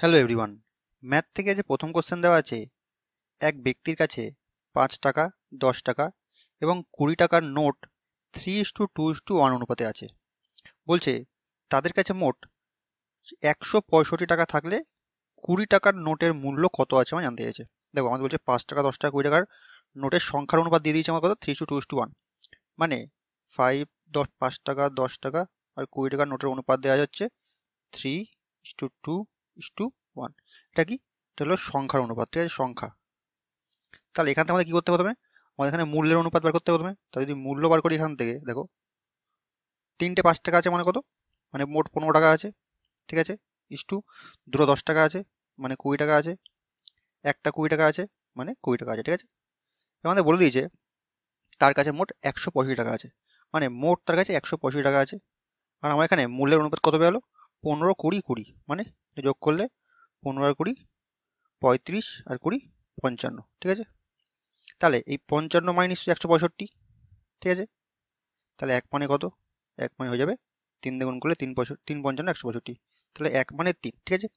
Hello everyone, math থেকে যে প্রথম কোশ্চেন দেওয়া আছে, এক ব্যক্তির কাছে 5 টাকা, 10 টাকা এবং 20 টাকার নোট 3:2:1 অনুপাতে আছে। বলছে তাদের কাছে মোট 165 টাকা থাকলে 20 টাকার নোটের মূল্য কত আছে আমার জানতে চাইছে। দেখো আমাদের বলছে 5 টাকা, 10 টাকা, 20 টাকার নোটের সংখ্যার অনুপাত দিয়ে দিয়েছে আমার কত, 3:2:1, মানে 5টাকা, 10 টাকা আর 20 টাকার নোটের অনুপাত দেওয়া যাচ্ছে 3:2:1। এটা কি? এটা হলো সংখ্যার অনুপাত, ঠিক আছে, সংখ্যা। তাহলে এখান থেকে আমাদের কি করতে হবে? আমাদের এখানে মূল্যের অনুপাত বার করতে হবে। তাহলে যদি মূল্য বার করি এখান থেকে, দেখো তিনটে 5 টাকা আছে মানে কত, মানে মোট 15 টাকা আছে, ঠিক আছে। ইস্টু দুটো 10 টাকা আছে মানে 20 টাকা আছে, একটা 20 টাকা আছে মানে 20 টাকা আছে, ঠিক আছে। আমাদের বলে দিয়েছে তার কাছে মোট 185 টাকা আছে, মানে মোট তার কাছে 185 টাকা আছে। আর আমার এখানে মূল্যের অনুপাত কত বেরোলো, 15, 20, 20, মানে যোগ করলে 15 আর 20 35 আর 20 55, ঠিক আছে। তাহলে এই 55 মানে নিশ্চয়ই 165, ঠিক আছে। তাহলে এক মানে কত, এক মানে হয়ে যাবে 3 দিয়ে গুণ করলে 3 55 165, তাহলে এক মানে 3, ঠিক আছে।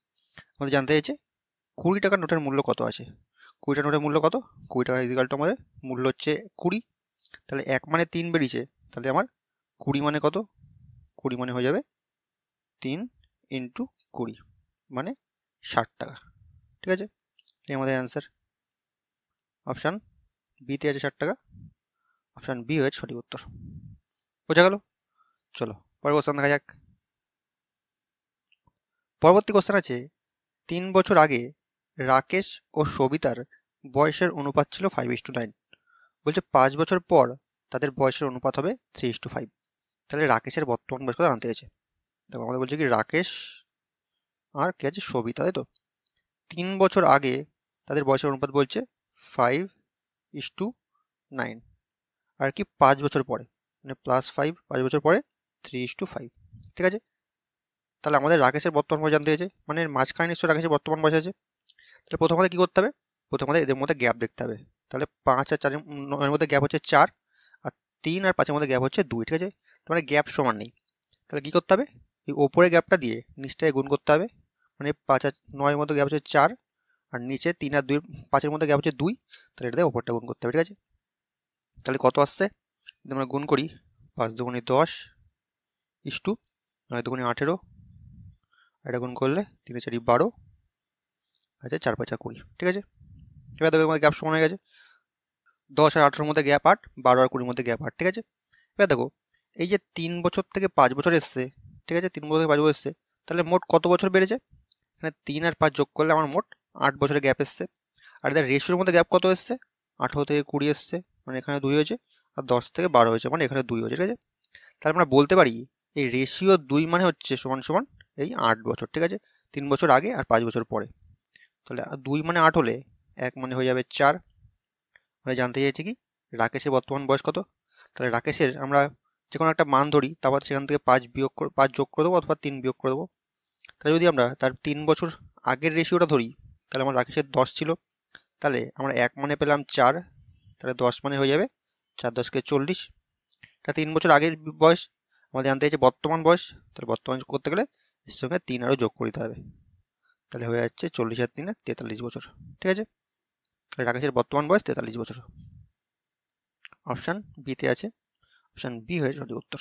আমাদের জানতে চাইছে 20 টাকার নোটের মূল্য কত আছে। 20 টাকার নোটের মূল্য কত, 20 টাকা ইজিক্যাল টু আমাদের মূল্য হচ্ছে 20, তাহলে এক মানে 3 বেরিয়েছে, তাহলে আমার 20 মানে কত, 20 মানে হয়ে যাবে 3 ইন্টু 20, মানে 60 টাকা, ঠিক আছে। এই আমাদের অ্যান্সার, অপশান বিতে আছে 60 টাকা, অপশান বি হয়েছে সঠিক উত্তর। বোঝা গেল? চলো পরের কোশ্চেন দেখা যাক। পরবর্তী কোশ্চেন আছে, 3 বছর আগে রাকেশ ও সবিতার বয়সের অনুপাত ছিল 5:9। বলছে 5 বছর পর তাদের বয়সের অনুপাত হবে 3:5। তাহলে রাকেশের বর্তমান বয়স কত জানতে চাইছে। দেখো আমাদের বলছে কি রাকেশ আর কে আছে, সবিতা, তাই তো। 3 বছর আগে তাদের বয়সের অনুপাত বলছে 5:9, আর কি 5 বছর পরে মানে +5, 5 বছর পরে 3:5, ঠিক আছে। তাহলে আমাদের রাকেশের বর্তমান বয়স জানতে চাইছে, মানে এর মাঝখানে নিশ্চয়ই রাকেশের বর্তমান বয়স আছে। তাহলে প্রথম আমাদের কি করতে হবে, প্রথম আমাদের এদের মধ্যে গ্যাপ দেখতে হবে। তাহলে 5 আর 4 এর মধ্যে গ্যাপ হচ্ছে 4, আর 3 আর 5-এর মধ্যে গ্যাপ হচ্ছে 2, ঠিক আছে। তার মানে গ্যাপ সমান নেই। তাহলে কি করতে হবে, এই ওপরে গ্যাপটা দিয়ে নিচটায় গুণ করতে হবে, মানে 5 আর 9-এর মধ্যে গ্যাপ হচ্ছে 4, আর নিচে 3 আর 2, 5-এর মধ্যে গ্যাপ হচ্ছে 2, তাহলে এটা দিয়ে ওপরটা গুণ করতে হবে, ঠিক আছে। তাহলে কত আসছে, যদি আমরা গুণ করি, 5 দুগুণে 10 ইস্টু 9 দুগুণে 18, এটা গুণ করলে 3 4 12, আচ্ছা 4 5 20, ঠিক আছে। এবার দেখো আমাদের গ্যাপ সমান হয়ে গেছে, 10 আর 18-এর মধ্যে গ্যাপ 8, 12 আর 20-এর মধ্যে গ্যাপ 8, ঠিক আছে। এবার দেখো এই যে 3 বছর থেকে 5 বছর এসছে, ঠিক আছে, 3 বছর থেকে 5 বছর এসছে, তাহলে মোট কত বছর বেড়েছে, এখানে 3 আর 5 যোগ করলে আমার মোট 8 বছরের গ্যাপ এসছে। আর এদের রেশিওর মধ্যে গ্যাপ কত এসছে, 18 থেকে 20 এসছে, মানে এখানে 2 হয়েছে, আর 10 থেকে 12 হয়েছে, মানে এখানে 2 হয়েছে, ঠিক আছে। তাহলে আমরা বলতে পারি এই রেশিও 2 মানে হচ্ছে সমান সমান এই 8 বছর, ঠিক আছে, 3 বছর আগে আর 5 বছর পরে। তাহলে 2 মানে 8 হলে 1 মানে হয়ে যাবে 4। মানে জানতে চাইছি কি রাকেশের বর্তমান বয়স কত। তাহলে রাকেশের আমরা যে কোনো একটা মান ধরি, তারপর সেখান থেকে 5 যোগ করে দেবো অথবা 3 বিয়োগ করে দেবো। তাহলে যদি আমরা তার 3 বছর আগের রেশিওটা ধরি, তাহলে আমার রাকেশের 10 ছিল, তাহলে আমরা 1 মানে পেলাম 4, তাহলে 10 মানে হয়ে যাবে 4 10 40। এটা 3 বছর আগের বয়স। আমাদের জানতে চাইছে বর্তমান বয়স, তাহলে বর্তমান করতে গেলে এর সঙ্গে 3 আরও যোগ করতে হবে, তাহলে হয়ে যাচ্ছে 40 আর 3 43 বছর, ঠিক আছে। তাহলে রাকেশের বর্তমান বয়স 43 বছর, অপশান বিতে আছে, অপশান বি হয়ে সঠিক উত্তর।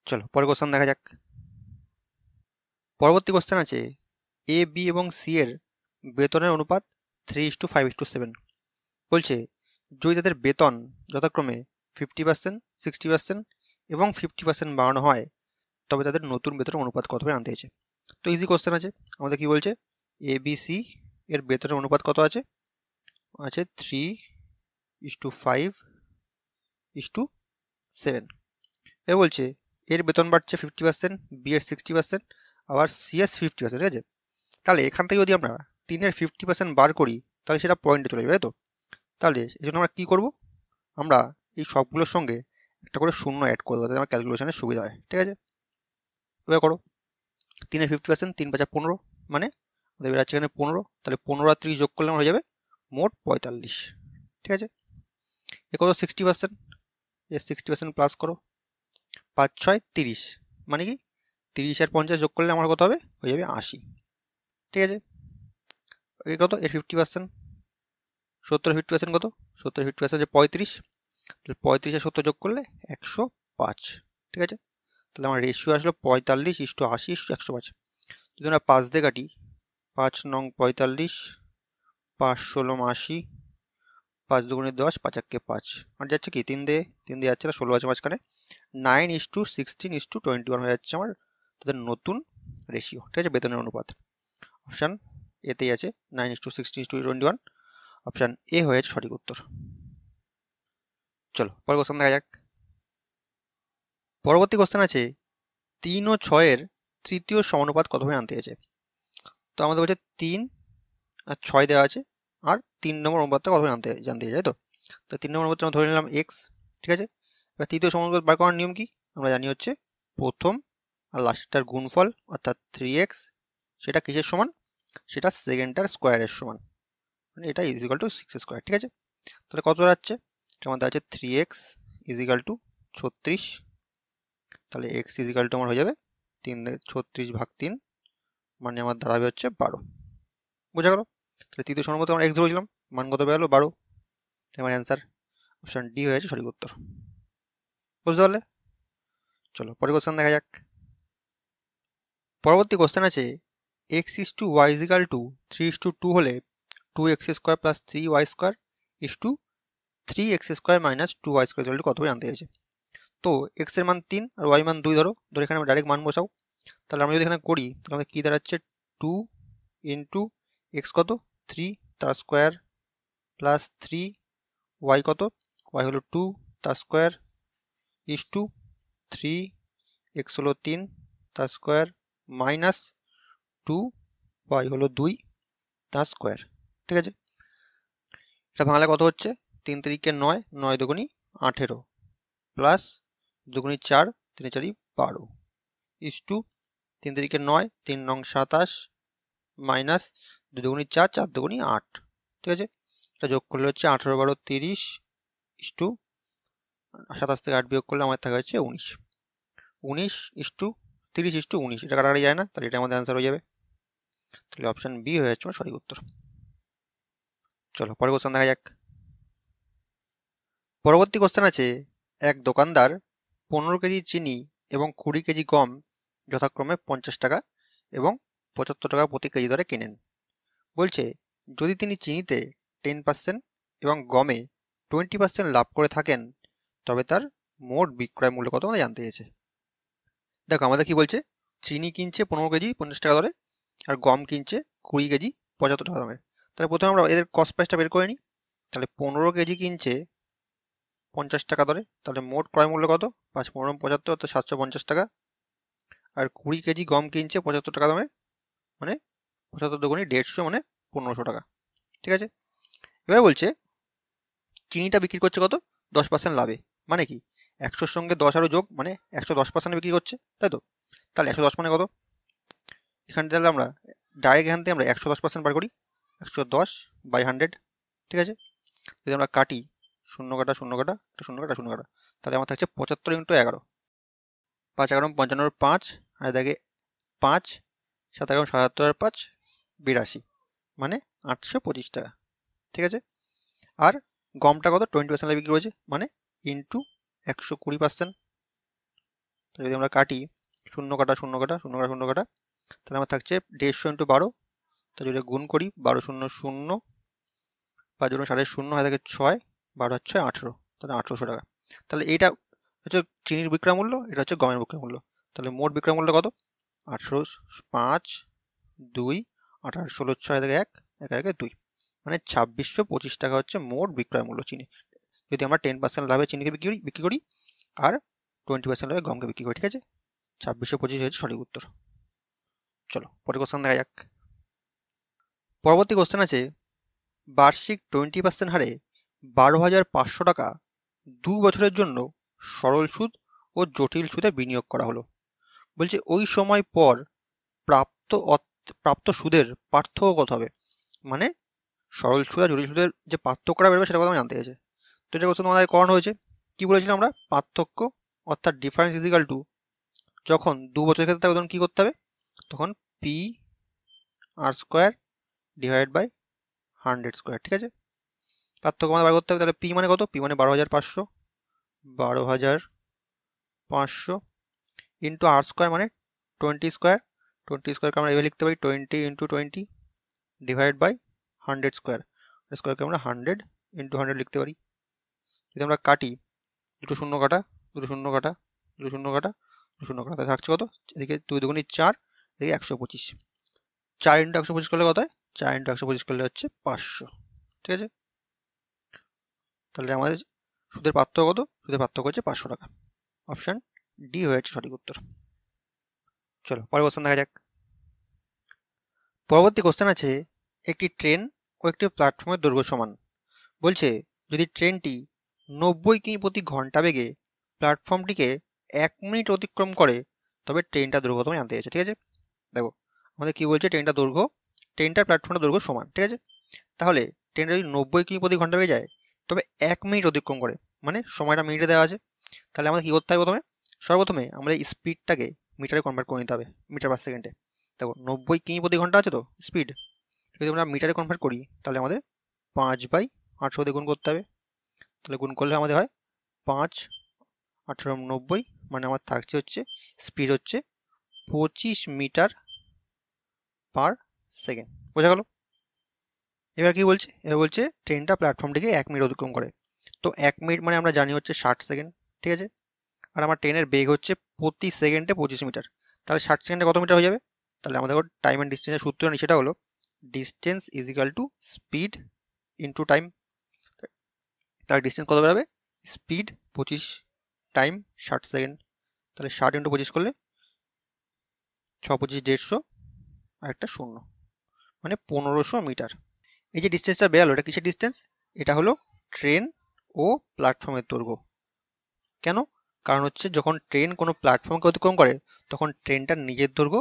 চলো পরের কোশ্চেন দেখা যাক। পরবর্তী কোশ্চেন আছে, এ বি এবং সি এর বেতনের অনুপাত 3:5:7। বলছে যদি তাদের বেতন যথাক্রমে 50%, 60% এবং 50% বাড়ানো হয়, তবে তাদের নতুন বেতনের অনুপাত কত হবে জানতে চেয়েছে। তো ইজি কোশ্চেন আছে, আমাদের কি বলছে, এ বি সি এর বেতনের অনুপাত কত আছে, আছে 3:5:7। এ বলছে এর বেতন বাড়ছে 50%, বি এর 60%, আবার সি এর 50%, ঠিক আছে। তাহলে এখান থেকে যদি আমরা 3-এর 50% বার করি, তাহলে সেটা পয়েন্টে চলে যাবে, তাই তো। তাহলে এই জন্য আমরা কী করবো, আমরা এই সবগুলোর সঙ্গে একটা করে শূন্য অ্যাড করে দেবো, যাতে আমার ক্যালকুলেশনের সুবিধা হয়, ঠিক আছে। এবার করো, 3-এর 50%, 3 5 15, মানে আমাদের বেরোচ্ছে এখানে 15, তাহলে 15 আর 30 যোগ করলে আমার হয়ে যাবে মোট 45, ঠিক আছে। এ কত 60%, এর 60% প্লাস করো, 5 6 30, মানে কি 30 আর 50 যোগ করলে আমার কত হবে, হয়ে যাবে 80। ঠিক আছে, এই কত এর 50%, 70 50% কত, 70 50% যে 35, তাহলে 35 আর 70 যোগ করলে 105। ঠিক আছে, তাহলে আমার রেশিও আসলো 45:80:105। যদি আমরা 5 দিয়ে কাটি, 5 নং 45, 5 16 80, 5 দুগুণে 10, 5 একে 5, আর যাচ্ছে কি 3 দিয়ে যাচ্ছে না, 16 আছে মাঝখানে, 9:16:21 হয়ে যাচ্ছে আমার তাদের নতুন রেশিও। ঠিক আছে, বেতনের অনুপাত। অপশান এতেই আছে 9:16:21, অপশান এ হয়েছে সঠিক উত্তর। চলো পরের কোশ্চেন দেখা যাক। পরবর্তী কোশ্চেন আছে 3 ও 6 এর তৃতীয় সমানুপাত কতভাবে আনতে হয়েছে। তো আমাদের বলছে 3 আর 6 দেওয়া আছে, আর 3 নম্বর অনুপাতটা কতভাবে জানতে চাই। তো 3 নম্বর অনুপাতটা আমরা ধরে নিলাম x। ঠিক আছে, এবার তৃতীয় সমানুপাত বার করার নিয়ম কি, আমরা জানি হচ্ছে প্রথম আর লাস্টটার গুণফল অর্থাৎ 3x, সেটা কিসের সমান, সেটা সেকেন্ডটার স্কোয়ারের সমান, মানে এটা ইজিক্যাল টু 6 স্কোয়ার। ঠিক আছে, তাহলে কত দাঁড়াচ্ছে, এটা আমাদের আছে 3x ইজিক্যাল টু 36, তাহলে x ইজিক্যাল টু আমার হয়ে যাবে 36/3, মানে আমার দাঁড়াবে হচ্ছে 12। বোঝা গেল, তাহলে তৃতীয় সমানুপাতে আমরা x ধরেছিলাম, মান কত বেরোলো 12, আমার অ্যান্সার অপশন ডি হয়েছে সঠিক উত্তর। বুঝতে পারলে, চলো পরের কোশ্চেন দেখা যাক। পরবর্তী কোশ্চেন আছে x/y = 3:2 হলে 2x² + 3y² = 3x² - 2y² কত জানতে চাইছে। তো x এর মান 3 আর y মান 2 ধরো এখানে আমরা ডাইরেক্ট মান বসাও। তাহলে আমরা যদি এখানে করি তাহলে আমাদের কি দাঁড়াচ্ছে, 2 × x কত 3 তার স্কোয়ার প্লাস 3 y কত, y হলো 2 তার স্কোয়ার = 3 x হলো 3 তার স্কোয়ার মাইনাস 2 y হলো 2 তার স্কোয়ার। ঠিক আছে, এটা ভাঙলে কত হচ্ছে, 3 × 3 = 9, 9 দুগুণি 18 প্লাস 2 × 4, 3 × 4 = 12 = 3 × 3 = 9, 3 নং 27 মাইনাস 2 দুগুণি 4, 4 দুগুণি 8। ঠিক আছে, এটা যোগ করলে হচ্ছে 18 12 30 = 27 থেকে 8 বিয়োগ করলে আমাদের থাকে হচ্ছে 19, 19 = 30 = 19, এটা কাটাকাটি যায় না, তাহলে এটা আমাদের অ্যান্সার হয়ে যাবে। তাহলে অপশন বি হয়ে যাচ্ছে সঠিক উত্তর। চলো পরের কোশ্চেন দেখা যাক। পরবর্তী কোশ্চেন আছে এক দোকানদার 15 কেজি চিনি এবং 20 কেজি গম যথাক্রমে 50 টাকা এবং 75 টাকা প্রতি কেজি দরে কেনেন। বলছে যদি তিনি চিনিতে 10% এবং গমে 20% লাভ করে থাকেন তবে তার মোট বিক্রয় মূল্য কত আমাদের জানতে চেয়েছে। দেখো আমাদের কি বলছে, চিনি কিনছে 15 কেজি 50 টাকা দরে আর গম কিনছে 20 কেজি 75 টাকা দামের। তাহলে প্রথমে আমরা এদের কস্ট প্রাইসটা বের করে নিই। তাহলে 15 কেজি কিনছে 50 টাকা দরে, তাহলে মোট ক্রয় মূল্য কত, 5 15 75, অর্থাৎ 750 টাকা। আর 20 কেজি গম কিনছে 75 টাকা দামে, মানে 75 দুগুণি 150, মানে 1500 টাকা। ঠিক আছে, এবার বলছে চিনিটা বিক্রি করছে কত, 10% লাভে, মানে কি 100-র সঙ্গে 10 আরও যোগ, মানে 110% বিক্রি করছে, তাই তো। তাহলে 110 মানে কত, এখানে তাহলে আমরা ডাইরেক্ট এখান থেকে আমরা 110% বার করি, 110/100। ঠিক আছে, যদি আমরা কাটি 0 কাটা 0 কাটা 0 কাটা 0 কাটা, তাহলে আমার থাকছে 75 × 11, 5 11 55 5, আর দেখে 5 7 11 77 আর 5 82, মানে 825 টাকা। ঠিক আছে, আর গমটা কত 20% বিক্রি করেছে, মানে ইন্টু 120%। তো যদি আমরা কাটি 0 কাটা 0 কাটা 0 কাটা 0 কাটা, তাহলে আমার থাকছে 150 × 12, তো যদি গুণ করি 12 0 0, 5 জন্য 0.5 হয় থাকে 6, 12 6 18, তাহলে 1800 টাকা। তাহলে এইটা হচ্ছে চিনির বিক্রয় মূল্য, এটা হচ্ছে গমের বিক্রয় মূল্য। তাহলে মোট বিক্রয় মূল্য কত, 18 5 2 18 16 6 থেকে 1 1 2, মানে 2625 টাকা হচ্ছে মোট বিক্রয় মূল্য চিনি, যদি আমরা 10% লাভে চিনিকে বিক্রি করি আর 20% লাভে গমকে বিক্রি করি। ঠিক আছে, 2625 হচ্ছে সঠিক উত্তর। চলো পরের কোশ্চেন দেখা যাক। পরবর্তী কোশ্চেন আছে বার্ষিক 20% হারে 12,500 টাকা 2 বছরের জন্য সরল সুদ ও জটিল সুদে বিনিয়োগ করা হলো। বলছে ওই সময় পর প্রাপ্ত সুদের পার্থক্য কত হবে, মানে সরল সুদ আর জটিল সুদের যে পার্থক্যটা বেরোবে সেটা কথা আমি জানতে চাইছি। তো এটা কোশ্চেন আমাদের করানো হয়েছে, কি বলেছিলাম আমরা, পার্থক্য অর্থাৎ ডিফারেন্স ইজিক্যাল টু যখন 2 বছরের ক্ষেত্রে থাকবে তখন কি করতে হবে, তখন P R square divide by 100 square, ঠিক আছে। পার্থক্য আমাদের বার করতে হবে। তাহলে পি মানে কত, পি মানে 12,500, 12,500 ইন্টু আর স্কোয়ার মানে 20 স্কোয়ার, 20 স্কোয়ারকে আমরা এভাবে লিখতে পারি 20 ইন্টু 20 ডিভাইড বাই 100 স্কোয়ার, স্কোয়ারকে আমরা 100 ইন্টু 100 লিখতে পারি। যদি আমরা কাটি, দুটো শূন্য কাটা, দুটো শূন্য কাটা, দুটো শূন্য কাটা, দুটো শূন্য কাটা, থাকছে কত, এদিকে 2 দুগুণি 4, এদিকে 125, 4 ইন্টু 125 করলে কত হয়, 4 ইন্টু 125 করলে হচ্ছে 500, ঠিক আছে। তাহলে আমাদের সুদের পার্থক্য কত, সুদের পার্থক্য হচ্ছে 500 টাকা। অপশন ডি হয়েছে সঠিক উত্তর। চলো পরের কোশ্চেন দেখা যাক। পরবর্তী কোশ্চেন আছে, একটি ট্রেন ও একটি প্ল্যাটফর্মের দৈর্ঘ্য সমান। বলছে যদি ট্রেনটি 90 কিমি প্রতি ঘন্টা বেগে প্ল্যাটফর্মটিকে 1 মিনিট অতিক্রম করে তবে ট্রেনটার দৈর্ঘ্য তুমি জানতে চাইছো, ঠিক আছে। দেখো আমাদের কি বলছে, ট্রেনটার প্ল্যাটফর্মের দৈর্ঘ্য সমান, ঠিক আছে। তাহলে ট্রেনটা যদি 90 কিমি প্রতি ঘন্টা বেগে যায় তবে 1 মিনিট অতিক্রম করে, মানে সময়টা মিনিটে দেওয়া আছে। তাহলে আমাদের কি করতে হবে, সর্বপ্রথমে আমাদের স্পিডটাকে মিটারে কনভার্ট করে নিতে হবে, মিটার পার সেকেন্ডে। দেখো 90 কিমি প্রতি ঘন্টা আছে তো স্পিড, যদি আমরা মিটারে কনভার্ট করি তাহলে আমাদের 5/800 দিয়ে গুণ করতে হবে। তাহলে গুণ করলে আমাদের হয় 5 1890, মানে আমার থাকছে হচ্ছে স্পিড হচ্ছে 25 মিটার পার সেকেন্ড। বোঝা গেল? এবার কি বলছে, এবার বলছে ট্রেনটা প্ল্যাটফর্মটিকে 1 মিনিট অতিক্রম করে। তো 1 মিনিট মানে আমরা জানি হচ্ছে 60 সেকেন্ড, ঠিক আছে। আর আমার ট্রেনের বেগ হচ্ছে প্রতি সেকেন্ডে 25 মিটার, তাহলে 60 সেকেন্ডে কত মিটার হয়ে যাবে? তাহলে আমাদের টাইম অ্যান্ড ডিস্টেন্সের সূত্র নেই, সেটা হলো distance is equal to speed into time. তার ডিস্টেন্স কত বেরোবে, স্পিড 25 টাইম 60 সেকেন্ড, তাহলে 60 ইন্টু 25 করলে 6 25 150 আর একটা শূন্য, মানে 1500 মিটার। এই যে ডিস্টেন্সটা বেরালো এটা কিসের ডিস্টেন্স, এটা হলো ট্রেন ও প্ল্যাটফর্মের দৈর্ঘ্য। কেন? কারণ হচ্ছে যখন ট্রেন কোনো প্ল্যাটফর্মকে অতিক্রম করে তখন ট্রেনটার নিজের দৈর্ঘ্য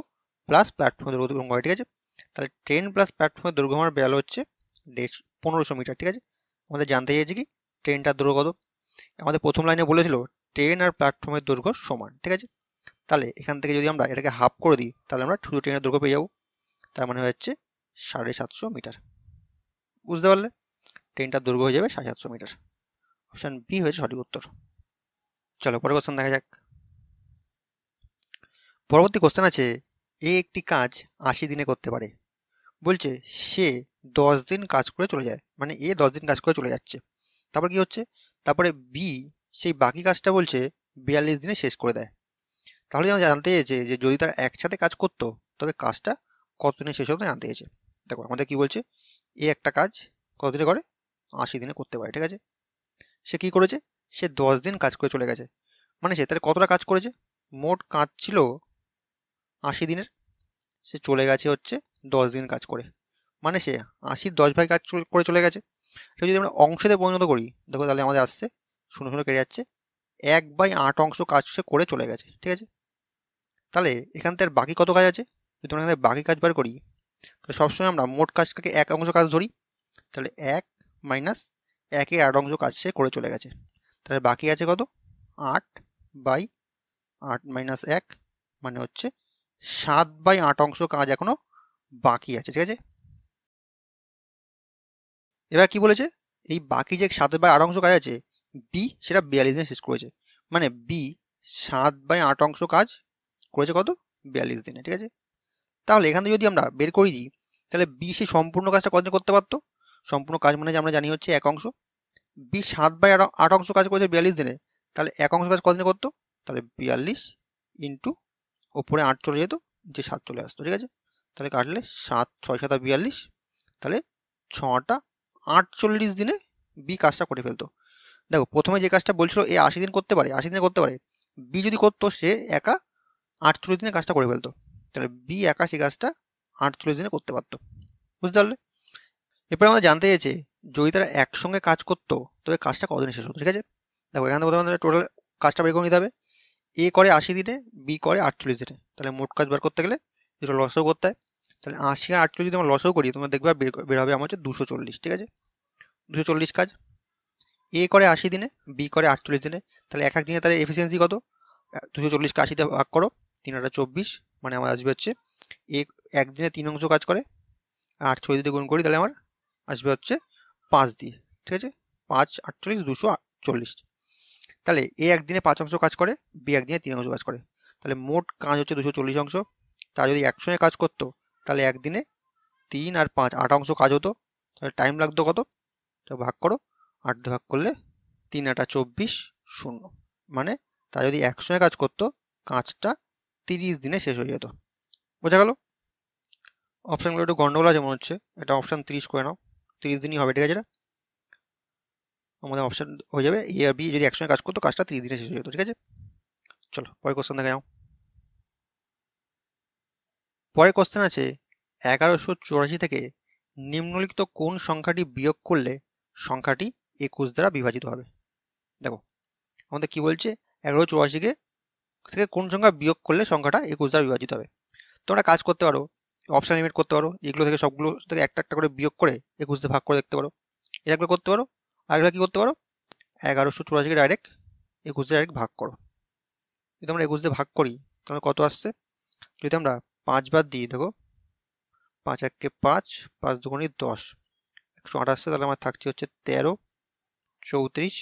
প্লাস প্ল্যাটফর্মের দৈর্ঘ্য অতিক্রম করে, ঠিক আছে। তাহলে ট্রেন প্লাস প্ল্যাটফর্মের দৈর্ঘ্য আমার বেরালো হচ্ছে 1500 মিটার, ঠিক আছে। আমাদের জানতে চাইছে কি ট্রেনটার দৈর্ঘ্য কত। আমাদের প্রথম লাইনে বলেছিল ট্রেন আর প্ল্যাটফর্মের দৈর্ঘ্য সমান, ঠিক আছে। তাহলে এখান থেকে যদি আমরা এটাকে হাফ করে দিই তাহলে আমরা শুধু ট্রেনের দৈর্ঘ্য পেয়ে যাবো, তার মানে হচ্ছে 750 মিটার। বুঝতে পারলে? ট্রেনটার দৈর্ঘ্য হয়ে যাবে 750 মিটার। অপশন বি হয়েছে সঠিক উত্তর। চলো পরের কোশ্চেন দেখা যাক। পরবর্তী কোশ্চেন আছে, এ একটি কাজ 80 দিনে করতে পারে। বলছে সে 10 দিন কাজ করে চলে যায়, মানে এ 10 দিন কাজ করে চলে যাচ্ছে। তারপর কি হচ্ছে, তারপরে বি সেই বাকি কাজটা বলছে 42 দিনে শেষ করে দেয়। তাহলে যেন জানতে চেয়েছে যে যদি তারা একসাথে কাজ করতো তবে কাজটা কতদিনে শেষ হবে জানতে চেয়েছে। দেখো আমাদের কি বলছে, এ একটা কাজ কতদিনে করে, 80 দিনে করতে পারে, ঠিক আছে। সে কি করেছে, সে 10 দিন কাজ করে চলে গেছে, মানে সে তাহলে কতটা কাজ করেছে, মোট কাজ ছিল 80 দিনের, সে চলে গেছে হচ্ছে 10 দিন কাজ করে, মানে সে 80-র 10 ভাগ কাজ করে চলে গেছে। সে যদি আমরা অংশতে পরিণত করি দেখো তাহলে আমাদের আসছে 0 কেটে যাচ্ছে, 1/8 অংশ কাজ সে করে চলে গেছে, ঠিক আছে। তাহলে এখান থেকে বাকি কত কাজ আছে, যদি আমরা এখানে বাকি কাজ বার করি তাহলে সবসময় আমরা মোট কাজটাকে 1 অংশ কাজ ধরি, তাহলে 1 মাইনাস 1/8 অংশ কাজ সে করে চলে গেছে, তাহলে বাকি আছে কত, 8/8 মাইনাস 1, মানে হচ্ছে 7/8 অংশ কাজ এখনো বাকি আছে, ঠিক আছে। এবার কি বলেছে, এই বাকি যে 7/8 অংশ কাজ আছে বি সেটা 42 দিনে শেষ করেছে, মানে বি 7/8 অংশ কাজ করেছে কত, 42 দিনে, ঠিক আছে। তাহলে এখান থেকে যদি আমরা বের করে দিই তাহলে বি সেই সম্পূর্ণ কাজটা কতদিন করতে পারতো, সম্পূর্ণ কাজ মানে যে আমরা জানি হচ্ছে 1 অংশ, বি 7/8 অংশ কাজ করেছে 42 দিনে, তাহলে 1 অংশ কাজ কতদিনে করতো, তাহলে 42 ইন্টু ওপরে 8 চলে যেত, যে 7 চলে আসতো, ঠিক আছে। তাহলে কাটলে 7 6 7 42, তাহলে 6টা 48 দিনে বি কাজটা করে ফেলতো। দেখো প্রথমে যে কাজটা বলছিল এ 80 দিন করতে পারে, 80 দিনে করতে পারে, বি যদি করতো সে একা 48 দিনে কাজটা করে ফেলতো, তাহলে বি একা সেই কাজটা 48 দিনে করতে পারতো। বুঝতে পারলে? এরপরে আমরা জানতে চেয়েছে যদি তারা একসঙ্গে কাজ করতো তবে কাজটা কতদিনে শেষ হতো, ঠিক আছে। দেখো এখানে প্রথমে আমাদের টোটাল কাজটা বের করে নিতে হবে, এ করে 80 দিনে, বি করে 48 দিনে, তাহলে মোট কাজ বার করতে গেলে যেটা লসও করতে হয়, তাহলে 80 আর 48 যদি আমরা লসও করি তোমরা দেখবে বের হবে আমার হচ্ছে 240, ঠিক আছে। 240 কাজ এ করে 80 দিনে, বি করে 48 দিনে, তাহলে এক এক দিনে তাহলে এফিসিয়েন্সি কত, 240কে 80 দিয়ে ভাগ করো, 3 8 24, মানে আমার আসবে হচ্ছে একদিনে 3 অংশ কাজ করে, 8 6 যদি গুণ করি তাহলে আমার আসবে হচ্ছে 5 দিয়ে, ঠিক আছে? 5 48 240। তাহলে এ একদিনে 5 অংশ কাজ করে, বি একদিনে 3 অংশ কাজ করে, তাহলে মোট কাজ হচ্ছে 240 অংশ। তা যদি একসঙ্গে কাজ করতো তাহলে একদিনে 3 আর 5 8 অংশ কাজ হতো, তাহলে টাইম লাগতো কত? তো ভাগ করো, 8 দিয়ে ভাগ করলে 3 8 24 0, মানে তা যদি একসঙ্গে কাজ করতো কাজটা 30 দিনে শেষ হয়ে যেত। বোঝা গেল? অপশানগুলো একটু গন্ডগোল আছে মনে হচ্ছে, এটা অপশান 30 করে নাও, 30 দিনই হবে, ঠিক আছে? এটা আমাদের অপশান হয়ে যাবে এ আর বি যদি একসঙ্গে কাজ করতো কাজটা 30 দিনে শেষ হয়ে যেত, ঠিক আছে? চলো পরের কোশ্চেন দেখে যাও। পরের কোশ্চেন আছে 1184 থেকে নিম্নলিখিত কোন সংখ্যাটি বিয়োগ করলে সংখ্যাটি 21 দ্বারা বিভাজিত হবে? দেখো আমাদের কি বলছে, 1184 থেকে কোন সংখ্যা বিয়োগ করলে সংখ্যাটা 21 দ্বারা বিভাজিত হবে। তোমরা কাজ করতে পারো, অপশন লিমিট করতে পারো, এগুলো থেকে সবগুলো থেকে একটা একটা করে বিয়োগ করে 21 দিয়ে ভাগ করে দেখতে পারো, এগুলো করতে পারো। আর এগুলো কি করতে পারো, 1184 ডাইরেক্ট 21 দিয়ে ডাইরেক্ট ভাগ করো। যদি আমরা 21 দিয়ে ভাগ করি তাহলে কত আসছে, যদি আমরা 5 বার দিই, দেখো 5 1 5, 5 2 10, 128 আসছে, তাহলে আমার থাকছে হচ্ছে 13 34।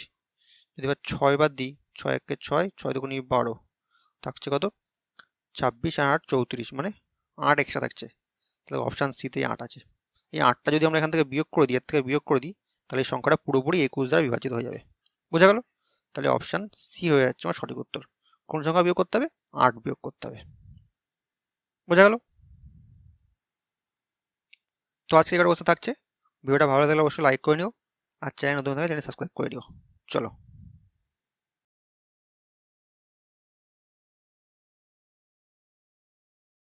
যদি এবার 6 বার দিই, 6 1 6, 6 2 12, থাকছে কত, 26 আর 8 34, মানে 8 এক্সট্রা থাকছে, তাহলে অপশান সিতেই 8 আছে। এই 8টা যদি আমরা এখান থেকে বিয়োগ করে দিই, এর থেকে বিয়োগ করে দিই, তাহলে এই সংখ্যাটা পুরোপুরি 21 দ্বারা বিভাজিত হয়ে যাবে। বোঝা গেল? তাহলে অপশান সি হয়ে যাচ্ছে আমার সঠিক উত্তর। কোন সংখ্যা বিয়োগ করতে হবে, 8 বিয়োগ করতে হবে। বোঝা গেল? তো আজকে এগারো অবস্থা থাকছে। ভিডিওটা ভালো লাগলে অবশ্যই লাইক করে নিও, আর চ্যানেল নতুন থাকলে চ্যানেল সাবস্ক্রাইব করে দিও। চলো।